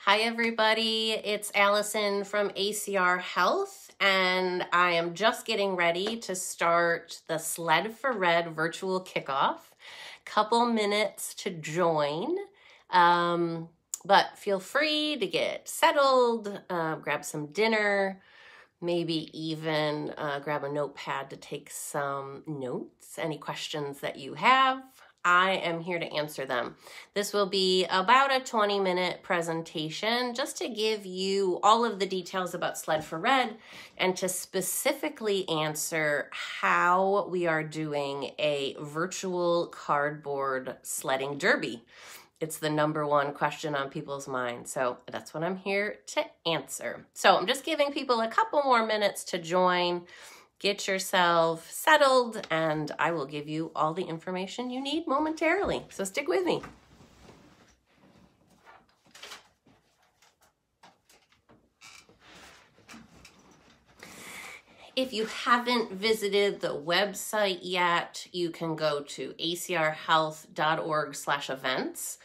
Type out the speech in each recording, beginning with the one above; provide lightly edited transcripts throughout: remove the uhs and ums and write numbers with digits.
Hi everybody, it's Allison from ACR Health, and I am just getting ready to start the Sled for Red virtual kickoff. Couple minutes to join, but feel free to get settled, grab some dinner, maybe even grab a notepad to take some notes. Any questions that you have, I am here to answer them. This will be about a 20-minute presentation just to give you all of the details about Sled for Red and to specifically answer how we are doing a virtual cardboard sledding derby. It's the #1 question on people's minds, so that's what I'm here to answer. So I'm just giving people a couple more minutes to join. Get yourself settled, and I will give you all the information you need momentarily. So stick with me. If you haven't visited the website yet, you can go to acrhealth.org/events.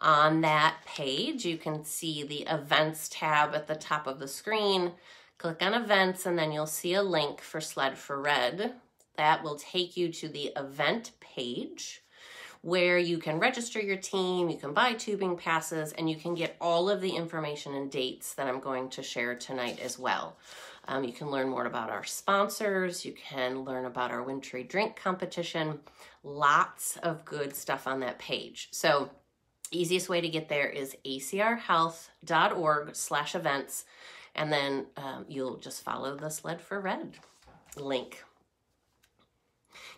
On that page, you can see the events tab at the top of the screen. Click on events, and then you'll see a link for Sled for Red. That will take you to the event page where you can register your team, you can buy tubing passes, and you can get all of the information and dates that I'm going to share tonight as well. You can learn more about our sponsors, you can learn about our wintry drink competition, lots of good stuff on that page. So easiest way to get there is acrhealth.org/events. And then you'll just follow the Sled for Red link.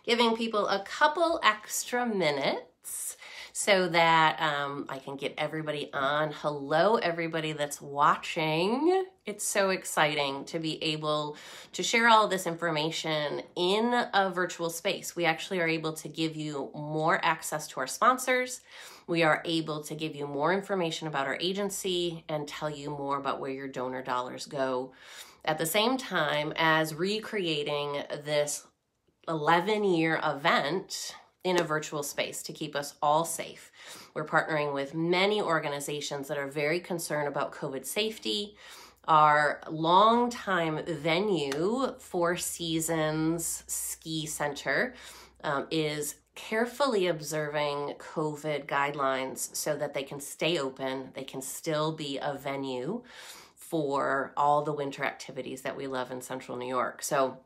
Giving people a couple extra minutes so that I can get everybody on. Hello, everybody that's watching. It's so exciting to be able to share all this information in a virtual space. We actually are able to give you more access to our sponsors. We are able to give you more information about our agency and tell you more about where your donor dollars go. At the same time as recreating this 11-year event in a virtual space to keep us all safe. We're partnering with many organizations that are very concerned about COVID safety. Our longtime venue, Four Seasons Ski Center, is carefully observing COVID guidelines so that they can stay open, they can still be a venue for all the winter activities that we love in Central New York. So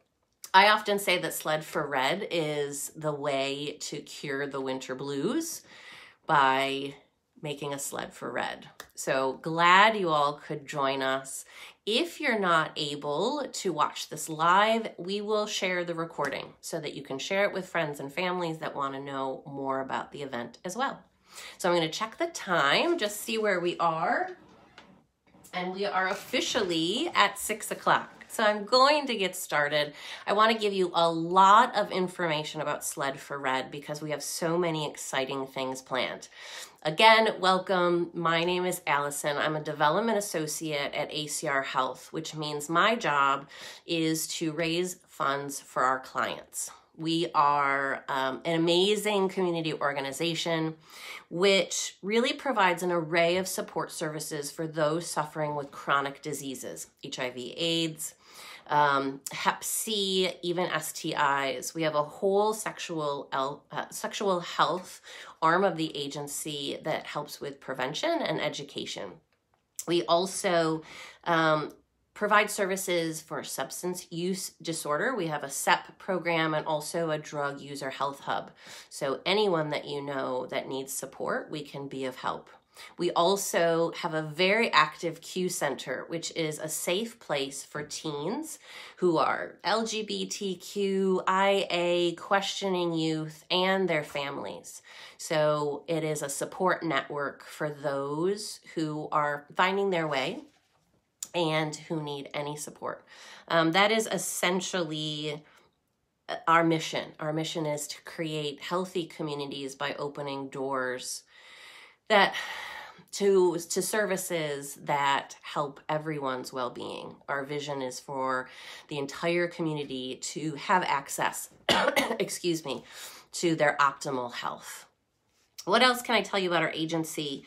I often say that Sled for Red is the way to cure the winter blues by making a Sled for Red. So glad you all could join us. If you're not able to watch this live, we will share the recording so that you can share it with friends and families that want to know more about the event as well. So I'm going to check the time, just see where we are. And we are officially at 6 o'clock. So I'm going to get started. I want to give you a lot of information about Sled for Red because we have so many exciting things planned. Again, welcome. My name is Allison. I'm a development associate at ACR Health, which means my job is to raise funds for our clients. We are an amazing community organization which really provides an array of support services for those suffering with chronic diseases, HIV/AIDS, Hep C, even STIs. We have a whole sexual health arm of the agency that helps with prevention and education. We also provide services for substance use disorder. We have a SEP program and also a drug user health hub. So anyone that you know that needs support, we can be of help. We also have a very active Q Center, which is a safe place for teens who are LGBTQIA questioning youth and their families. So it is a support network for those who are finding their way and who need any support. That is essentially our mission. Our mission is to create healthy communities by opening doors to services that help everyone's well-being. Our vision is for the entire community to have access, excuse me, to their optimal health. What else can I tell you about our agency?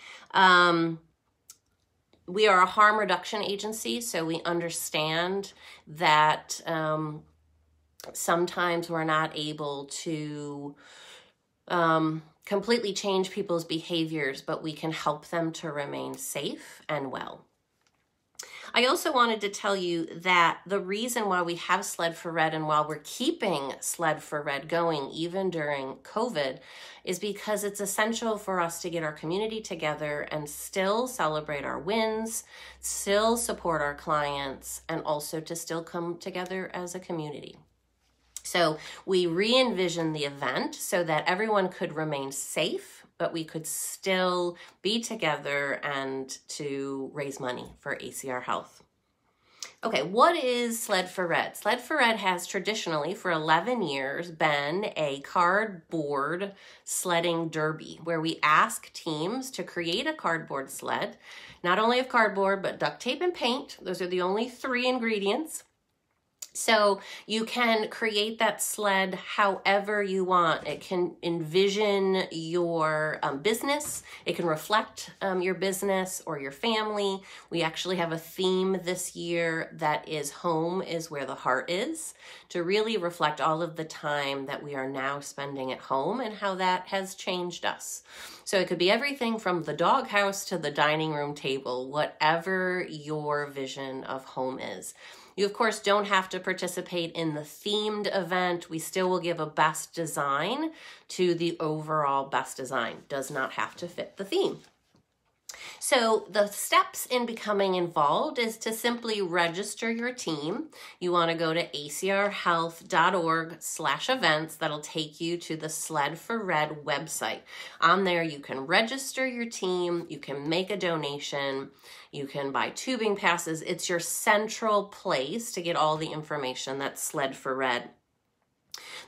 We are a harm reduction agency, so we understand that sometimes we're not able to completely change people's behaviors, but we can help them to remain safe and well. I also wanted to tell you that the reason why we have Sled for Red and while we're keeping Sled for Red going even during COVID is because it's essential for us to get our community together and still celebrate our wins, still support our clients, and also to still come together as a community. So we re-envisioned the event so that everyone could remain safe, but we could still be together and to raise money for ACR Health. Okay, what is Sled for Red? Sled for Red has traditionally, for 11 years, been a cardboard sledding derby where we ask teams to create a cardboard sled, not only of cardboard, but duct tape and paint. Those are the only 3 ingredients. So you can create that sled however you want. It can envision your business. It can reflect your business or your family. We actually have a theme this year that is home is where the heart is, to really reflect all of the time that we are now spending at home and how that has changed us. So it could be everything from the doghouse to the dining room table, whatever your vision of home is. You, of course, don't have to participate in the themed event. We still will give a best design to the overall best design. Does not have to fit the theme. So the steps in becoming involved is to simply register your team. You want to go to acrhealth.org/events. That'll take you to the Sled for Red website. On there, you can register your team. You can make a donation. You can buy tubing passes. It's your central place to get all the information that's Sled for Red.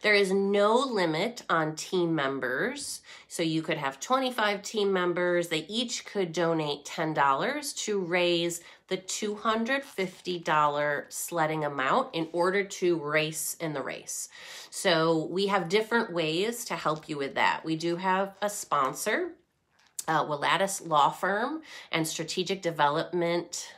There is no limit on team members, so you could have 25 team members. They each could donate $10 to raise the $250 sledding amount in order to race in the race. So we have different ways to help you with that. We do have a sponsor, Willatis Law Firm and Strategic Development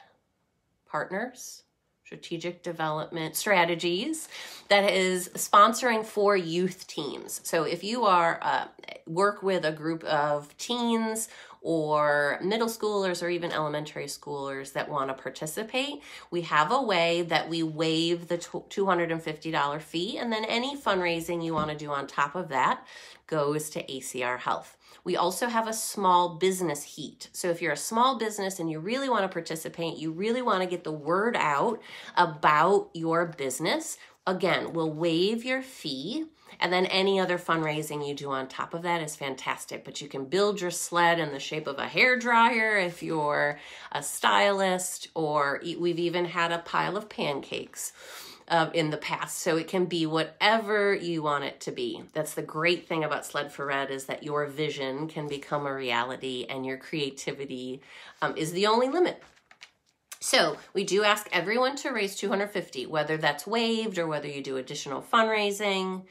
Partners. Strategic Development Strategies, that is sponsoring for youth teams. So if you are work with a group of teens or middle schoolers or even elementary schoolers that want to participate, we have a way that we waive the $250 fee, and then any fundraising you want to do on top of that goes to ACR Health. We also have a small business heat. So if you're a small business and you really want to participate, you really want to get the word out about your business, again, we'll waive your fee, and then any other fundraising you do on top of that is fantastic. But you can build your sled in the shape of a hairdryer if you're a stylist, or we've even had a pile of pancakes in the past. So it can be whatever you want it to be. That's the great thing about Sled for Red, is that your vision can become a reality and your creativity is the only limit. So we do ask everyone to raise $250, whether that's waived or whether you do additional fundraising.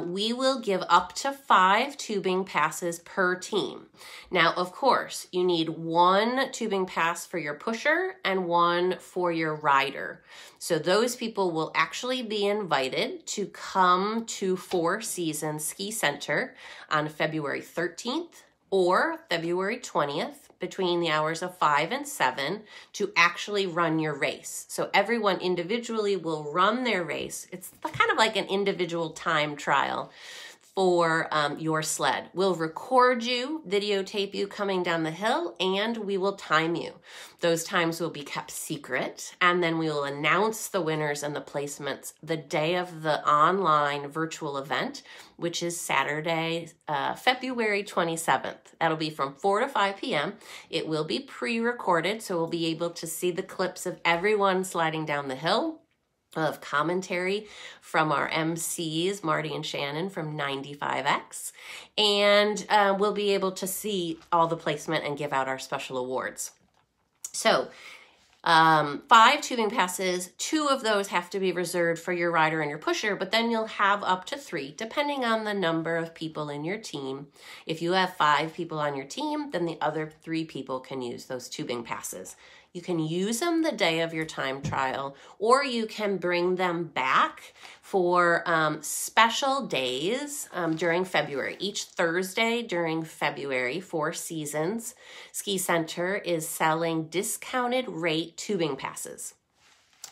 We will give up to 5 tubing passes per team. Now, of course, you need 1 tubing pass for your pusher and 1 for your rider. So those people will actually be invited to come to Four Seasons Ski Center on February 13th or February 20th between the hours of 5 and 7 to actually run your race. So everyone individually will run their race. It's kind of like an individual time trial for your sled. We'll record you, videotape you coming down the hill, and we will time you. Those times will be kept secret, and then we will announce the winners and the placements the day of the online virtual event, which is Saturday, February 27th. That'll be from 4 to 5 p.m. It will be pre-recorded, so we'll be able to see the clips of everyone sliding down the hill, of commentary from our MCs, Marty and Shannon from 95X, and we'll be able to see all the placement and give out our special awards. So 5 tubing passes. 2 of those have to be reserved for your rider and your pusher, but then you'll have up to 3, depending on the number of people in your team. If you have 5 people on your team, then the other 3 people can use those tubing passes. You can use them the day of your time trial, or you can bring them back for special days during February. Each Thursday during February, 4 Seasons Ski Center is selling discounted rate tubing passes.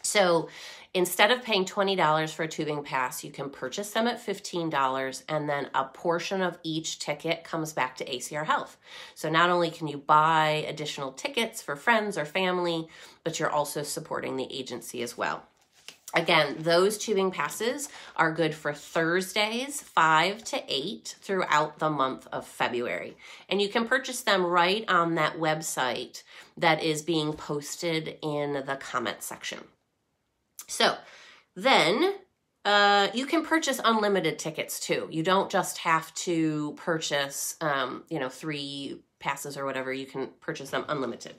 So instead of paying $20 for a tubing pass, you can purchase them at $15, and then a portion of each ticket comes back to ACR Health. So not only can you buy additional tickets for friends or family, but you're also supporting the agency as well. Again, those tubing passes are good for Thursdays, 5 to 8 throughout the month of February. And you can purchase them right on that website that is being posted in the comment section. So then you can purchase unlimited tickets too. You don't just have to purchase, 3 passes or whatever. You can purchase them unlimited.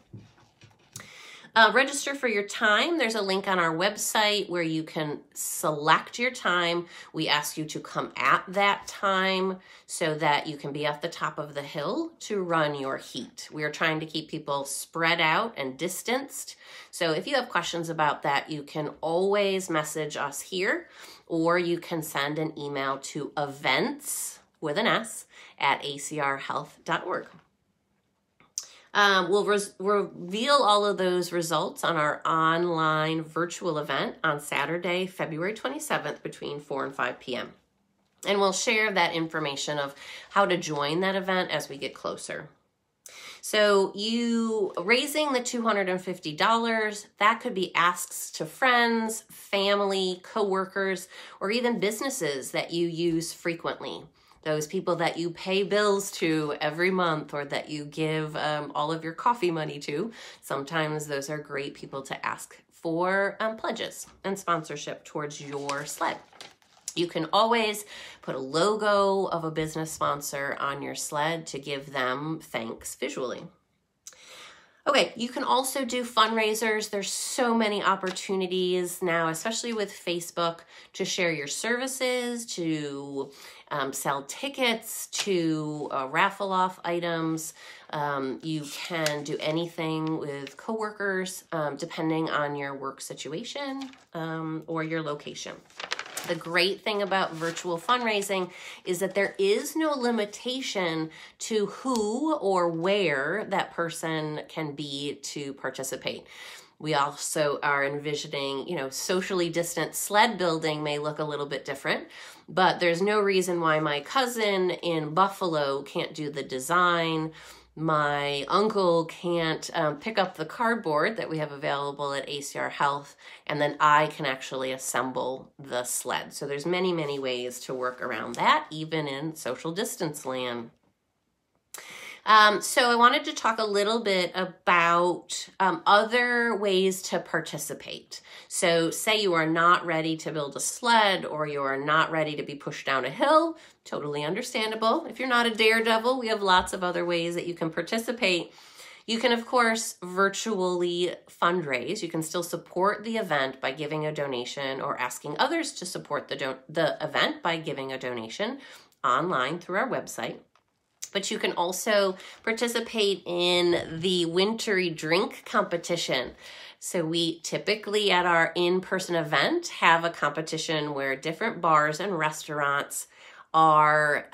Register for your time. There's a link on our website where you can select your time. We ask you to come at that time so that you can be at the top of the hill to run your heat. We are trying to keep people spread out and distanced. So if you have questions about that, you can always message us here, or you can send an email to events with an S at acrhealth.org. We'll reveal all of those results on our online virtual event on Saturday, February 27th between 4 and 5 p.m. And we'll share that information of how to join that event as we get closer. So you raising the $250, that could be asks to friends, family, coworkers, or even businesses that you use frequently. Those people that you pay bills to every month, or that you give all of your coffee money to. Sometimes those are great people to ask for pledges and sponsorship towards your sled. You can always put a logo of a business sponsor on your sled to give them thanks visually. Okay, you can also do fundraisers. There's so many opportunities now, especially with Facebook, to share your services, to sell tickets, to raffle off items. You can do anything with coworkers, depending on your work situation or your location. The great thing about virtual fundraising is that there is no limitation to who or where that person can be to participate. We also are envisioning, socially distant sled building may look a little bit different, but there's no reason why my cousin in Buffalo can't do the design. My uncle can't pick up the cardboard that we have available at ACR Health, and then I can actually assemble the sled. So there's many, many ways to work around that, even in social distance land. So I wanted to talk a little bit about other ways to participate. So say you are not ready to build a sled, or you are not ready to be pushed down a hill. Totally understandable. If you're not a daredevil, we have lots of other ways that you can participate. You can, of course, virtually fundraise. You can still support the event by giving a donation, or asking others to support the event by giving a donation online through our website. But you can also participate in the wintry drink competition. So we typically at our in-person event have a competition where different bars and restaurants are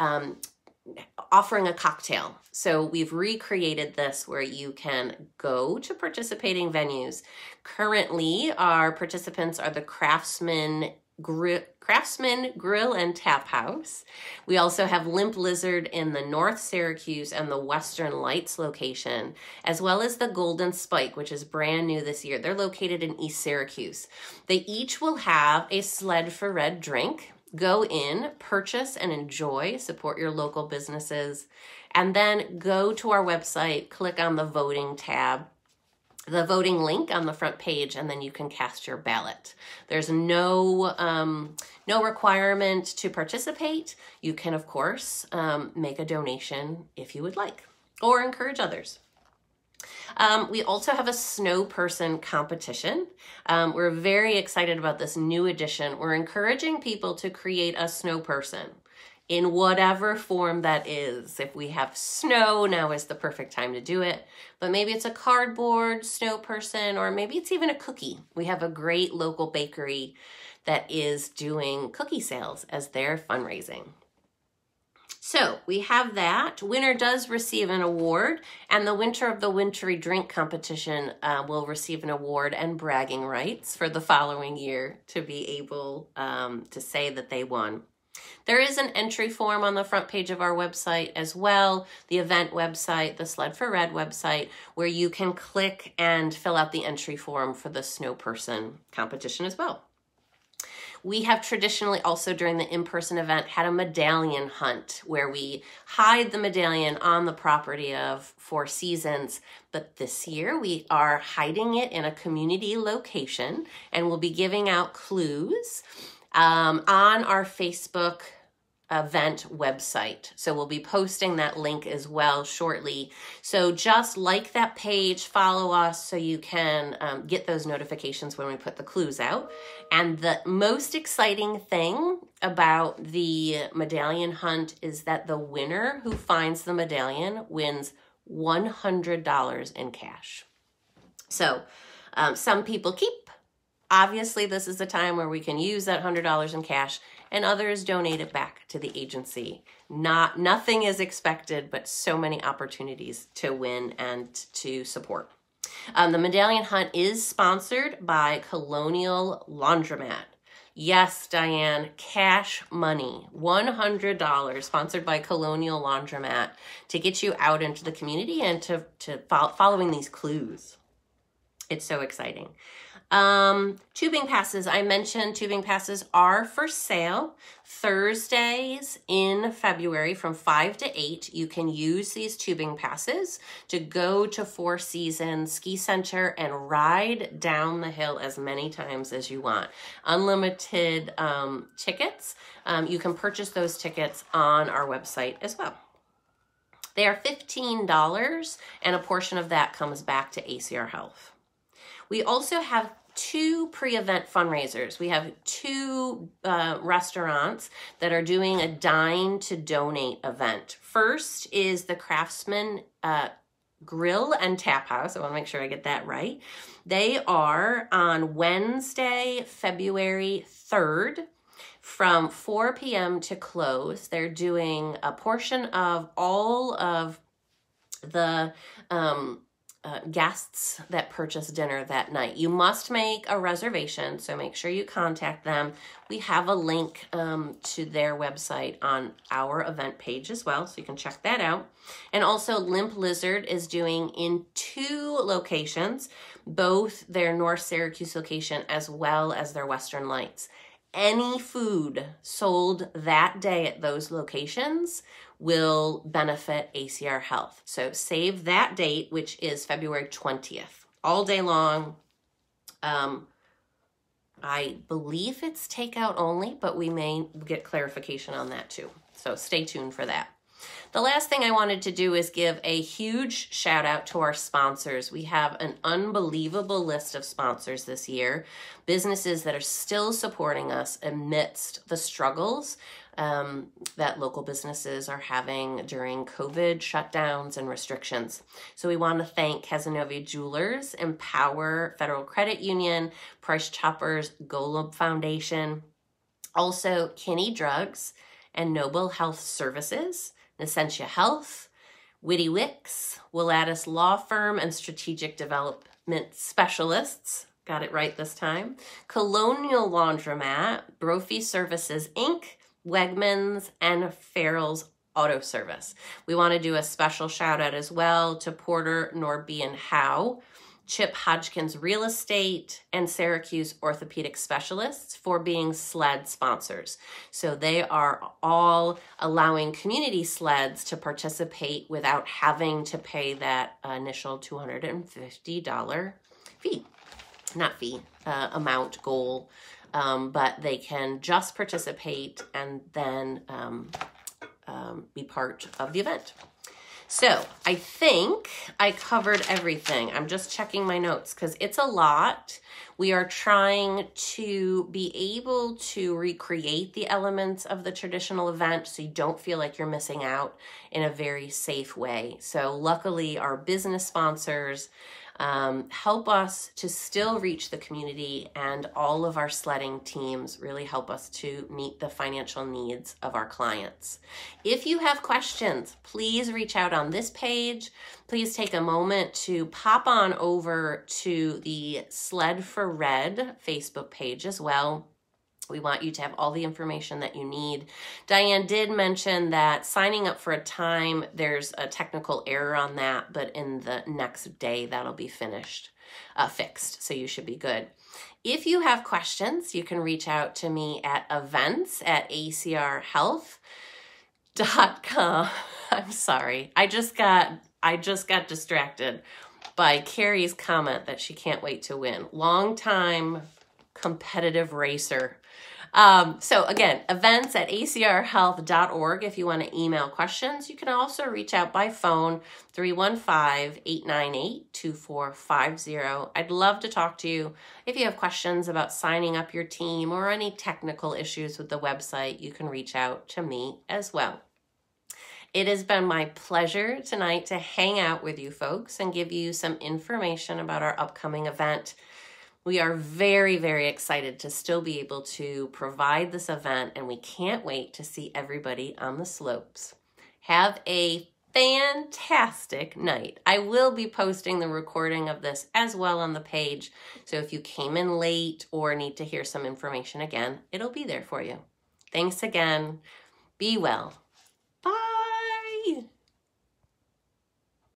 offering a cocktail. So we've recreated this where you can go to participating venues. Currently, our participants are the Craftsman Grill and Tap House. We also have Limp Lizard in the North Syracuse and the Western Lights location, as well as the Golden Spike, which is brand new this year. They're located in East Syracuse. They each will have a Sled for Red drink. Go in, purchase and enjoy, support your local businesses, and then go to our website, click on the voting tab, the voting link on the front page, and then you can cast your ballot. There's no requirement to participate. You can, of course, make a donation if you would like, or encourage others. We also have a snow person competition. We're very excited about this new edition. We're encouraging people to create a snow person in whatever form that is. If we have snow, now is the perfect time to do it. But maybe it's a cardboard snow person, or maybe it's even a cookie. We have a great local bakery that is doing cookie sales as their fundraising. So we have that. Winner does receive an award, and the Winter of the Wintry Drink competition will receive an award and bragging rights for the following year to be able to say that they won. There is an entry form on the front page of our website as well, the event website, the Sled for Red website, where you can click and fill out the entry form for the Snow Person competition as well. We have traditionally also during the in-person event had a medallion hunt where we hide the medallion on the property of Four Seasons, but this year we are hiding it in a community location, and we'll be giving out clues on our Facebook event website. So we'll be posting that link as well shortly. So just like that page, follow us so you can get those notifications when we put the clues out. And the most exciting thing about the medallion hunt is that the winner who finds the medallion wins $100 in cash. So some people keep. Obviously, this is the time where we can use that $100 in cash, and others donate it back to the agency. Nothing is expected, but so many opportunities to win and to support. The medallion hunt is sponsored by Colonial Laundromat. Yes, Diane, cash money, $100 sponsored by Colonial Laundromat to get you out into the community and to following these clues. It's so exciting. Tubing passes. I mentioned tubing passes are for sale Thursdays in February from 5 to 8. You can use these tubing passes to go to Four Seasons Ski Center and ride down the hill as many times as you want. Unlimited tickets. You can purchase those tickets on our website as well. They are $15, and a portion of that comes back to ACR Health. We also have 2 pre-event fundraisers. We have 2 restaurants that are doing a Dine to Donate event. First is the Craftsman Grill and Tap House. I want to make sure I get that right. They are on Wednesday, February 3rd from 4 p.m. to close. They're doing a portion of all of the guests that purchase dinner that night. You must make a reservation, so make sure you contact them. We have a link to their website on our event page as well, so you can check that out. And also Limp Lizard is doing in 2 locations, both their North Syracuse location as well as their Western Lights. Any food sold that day at those locations will benefit ACR Health. So save that date, which is February 20th, all day long. I believe it's takeout only, but we may get clarification on that too. So stay tuned for that. The last thing I wanted to do is give a huge shout out to our sponsors. We have an unbelievable list of sponsors this year, businesses that are still supporting us amidst the struggles that local businesses are having during COVID shutdowns and restrictions. So we want to thank Casanova Jewelers, Empower Federal Credit Union, Price Choppers, Golub Foundation, also Kinney Drugs and Noble Health Services, Essentia Health, Witty Wicks, Willatus Law Firm and Strategic Development Specialists, got it right this time, Colonial Laundromat, Brophy Services Inc., Wegmans, and Farrell's Auto Service. We want to do a special shout out as well to Porter, Norby, and Howe, Chip Hodgkins Real Estate, and Syracuse Orthopedic Specialists for being Sled sponsors. So they are all allowing community sleds to participate without having to pay that initial $250 fee. Not fee, amount, goal, but they can just participate and then be part of the event. So I think I covered everything. I'm just checking my notes because it's a lot. We are trying to be able to recreate the elements of the traditional event so you don't feel like you're missing out in a very safe way. So luckily our business sponsors help us to still reach the community, and all of our sledding teams really help us to meet the financial needs of our clients. If you have questions, please reach out on this page. Please take a moment to pop on over to the Sled for Red Facebook page as well. We want you to have all the information that you need. Diane did mention that signing up for a time, there's a technical error on that, but in the next day that'll be fixed, so you should be good. If you have questions, you can reach out to me at events@acrhealth.com. I'm sorry, I just got distracted by Carrie's comment that she can't wait to win. Long-time competitive racer. So again, events@acrhealth.org if you want to email questions. You can also reach out by phone, 315-898-2450. I'd love to talk to you. If you have questions about signing up your team or any technical issues with the website, you can reach out to me as well. It has been my pleasure tonight to hang out with you folks and give you some information about our upcoming event. We are very, very excited to still be able to provide this event, and we can't wait to see everybody on the slopes. Have a fantastic night. I will be posting the recording of this as well on the page, so if you came in late or need to hear some information again, it'll be there for you. Thanks again. Be well. Bye.